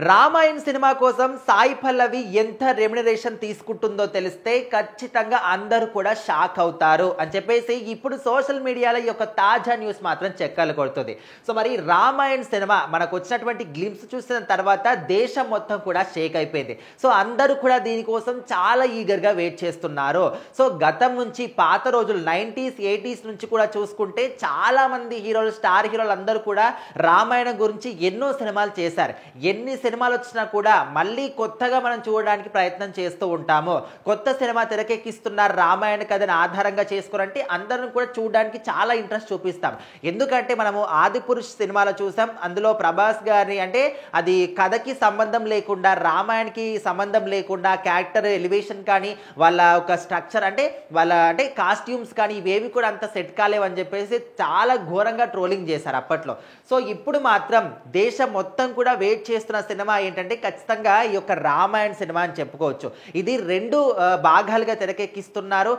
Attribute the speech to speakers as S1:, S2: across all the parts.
S1: Ramayan cinema కోసం సాయి పల్లవి ఎంత remuneration తీసుకుంటుందో తెలిస్తే ఖచ్చితంగా అందరూ కూడా షాక్ అవుతారు అని చెప్పేసి ఇప్పుడు సోషల్ మీడియాలో ఈ యొక్క తాజా న్యూస్ మాత్రం చెక్కలు కొడుతుంది. సో మరి రామాయణ్ సినిమా మనకు వచ్చినటువంటి గ్లిమ్స్ చూసిన తర్వాత దేశం మొత్తం కూడా షేక్ అయిపోయింది. సో అందరూ కూడా దీనికోసం చాలా ఈగర్గా వెయిట్ చేస్తున్నారు. సో గతం నుంచి పాత రోజులు 90s 80s నుంచి కూడా చూసుకుంటే చాలా మంది హీరోలు, స్టార్ హీరోలు అందరూ కూడా రామాయణం గురించి ఎన్నో సినిమాలు చేశారు. ఎన్ని సినిమాలు వచ్చినా కూడా మళ్ళీ కొత్తగా మనం చూడడానికి ప్రయత్నం చేస్తూ ఉంటాము. కొత్త సినిమా తెరకెక్కిస్తున్నారు రామాయణ కథను ఆధారంగా చేసుకోరంటే అందరం కూడా చూడడానికి చాలా ఇంట్రెస్ట్ చూపిస్తాం. ఎందుకంటే మనము ఆదిపురుష్ సినిమాలో చూసాం, అందులో ప్రభాస్ గారిని అంటే అది కథకి సంబంధం లేకుండా, రామాయణకి సంబంధం లేకుండా క్యారెక్టర్ ఎలివేషన్ కానీ వాళ్ళ ఒక స్ట్రక్చర్ అంటే వాళ్ళ అంటే కాస్ట్యూమ్స్ కానీ ఇవేవి కూడా అంత సెట్ కాలేవని చెప్పేసి చాలా ఘోరంగా ట్రోలింగ్ చేశారు అప్పట్లో. సో ఇప్పుడు మాత్రం దేశం మొత్తం కూడా వెయిట్ చేస్తున్న సినిమా ఏంటంటే ఖచ్చితంగా ఈ యొక్క రామాయణ సినిమా అని చెప్పుకోవచ్చు. ఇది రెండు భాగాలుగా తెరకెక్కిస్తున్నారు.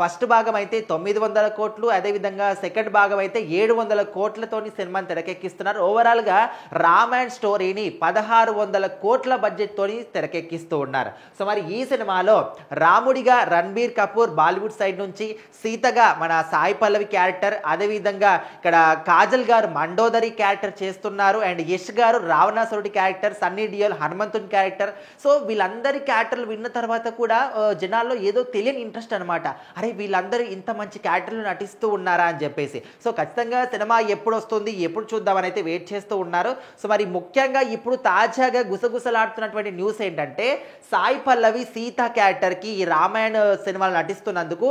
S1: ఫస్ట్ భాగం అయితే 900 కోట్లు, అదేవిధంగా సెకండ్ భాగం అయితే 700 కోట్లతోని సినిమాని తెరకెక్కిస్తున్నారు. ఓవరాల్గా రామాయణ స్టోరీని 1600 కోట్ల బడ్జెట్ తోని తెరకెక్కిస్తూ ఉన్నారు. సో మరి ఈ సినిమాలో రాముడిగా రణబీర్ కపూర్ బాలీవుడ్ సైడ్ నుంచి, సీతగా మన సాయి పల్లవి క్యారెక్టర్, అదేవిధంగా ఇక్కడ కాజల్ గారు మండోదరి క్యారెక్టర్ చేస్తున్నారు. అండ్ యష్ గారు రావణాసురుడి క్యారెక్టర్, సన్నీ డియోల్ హనుమంతుని క్యారెక్టర్. సో వీళ్ళందరి క్యారెక్టర్లు విన్న తర్వాత కూడా జనాల్లో ఏదో తెలియని ఇంట్రెస్ట్ అనమాట. అరే వీళ్ళందరూ ఇంత మంచి క్యారెక్టర్లు నటిస్తూ ఉన్నారా అని చెప్పేసి. సో ఖచ్చితంగా సినిమా ఎప్పుడు వస్తుంది, ఎప్పుడు చూద్దామని అయితే వెయిట్ చేస్తూ ఉన్నారు. సో మరి ముఖ్యంగా ఇప్పుడు తాజాగా గుసగుసలాడుతున్నటువంటి న్యూస్ ఏంటంటే సాయి పల్లవి సీత క్యారెక్టర్కి ఈ రామాయణ సినిమాలు నటిస్తున్నందుకు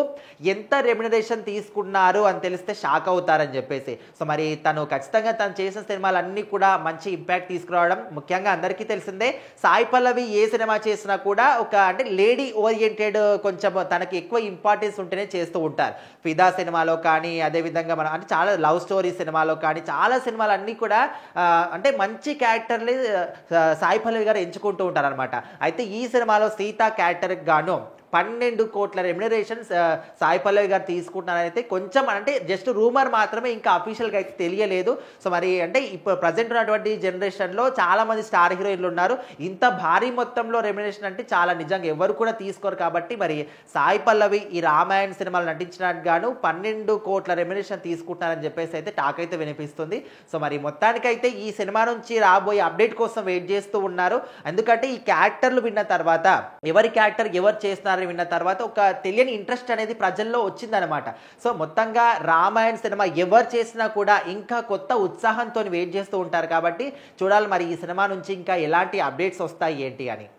S1: ఎంత రెమ్యునరేషన్ తీసుకున్నారు అని తెలిస్తే షాక్ అవుతారని చెప్పేసి. సో మరి తను ఖచ్చితంగా తను చేసిన సినిమాలన్నీ కూడా మంచి ఇంపాక్ట్ తీసుకురావడం ముఖ్యంగా అందరికీ తెలిసిందే. సాయి పల్లవి ఏ సినిమా చేసినా కూడా ఒక అంటే లేడీ ఓరియంటెడ్ కొంచెం తనకి ఎక్కువ ఇంపార్టెన్స్ ఉంటేనే చేస్తూ ఉంటారు. ఫిదా సినిమాలో కానీ, అదేవిధంగా మనం అంటే చాలా లవ్ స్టోరీ సినిమాలో కానీ చాలా సినిమాలు అన్నీ కూడా అంటే మంచి క్యారెక్టర్లే సాయి పల్లవి గారు ఎంచుకుంటూ ఉంటారు అనమాట. అయితే ఈ సినిమాలో సీత క్యారెక్టర్కి గాను 12 కోట్ల రెమ్యునరేషన్ సాయి పల్లవి గారు తీసుకుంటున్నారైతే కొంచెం అంటే జస్ట్ రూమర్ మాత్రమే, ఇంకా అఫీషియల్గా అయితే తెలియలేదు. సో మరి అంటే ఇప్పుడు ప్రజెంట్ ఉన్నటువంటి జనరేషన్లో చాలామంది స్టార్ హీరోయిన్లు ఉన్నారు. ఇంత భారీ మొత్తంలో రెమ్యునరేషన్ అంటే చాలా నిజంగా ఎవరు కూడా తీసుకోరు. కాబట్టి మరి సాయి పల్లవి ఈ రామాయణ సినిమాలు నటించడానికి గాను 12 కోట్ల రెమ్యునరేషన్ తీసుకుంటున్నారని చెప్పేసి అయితే టాక్ అయితే వినిపిస్తుంది. సో మరి మొత్తానికైతే ఈ సినిమా నుంచి రాబోయే అప్డేట్ కోసం వెయిట్ చేస్తూ ఉన్నారు. ఎందుకంటే ఈ క్యారెక్టర్లు విన్న తర్వాత ఎవరి క్యారెక్టర్ ఎవరు చేస్తున్నారు విన్న తర్వాత ఒక తెలియని ఇంట్రెస్ట్ అనేది ప్రజల్లో వచ్చిందనమాట. సో మొత్తంగా రామాయణ సినిమా ఎవరు చేసినా కూడా ఇంకా కొత్త ఉత్సాహంతో వెయిట్ చేస్తూ ఉంటారు. కాబట్టి చూడాలి మరి ఈ సినిమా నుంచి ఇంకా ఎలాంటి అప్డేట్స్ వస్తాయి ఏంటి అని.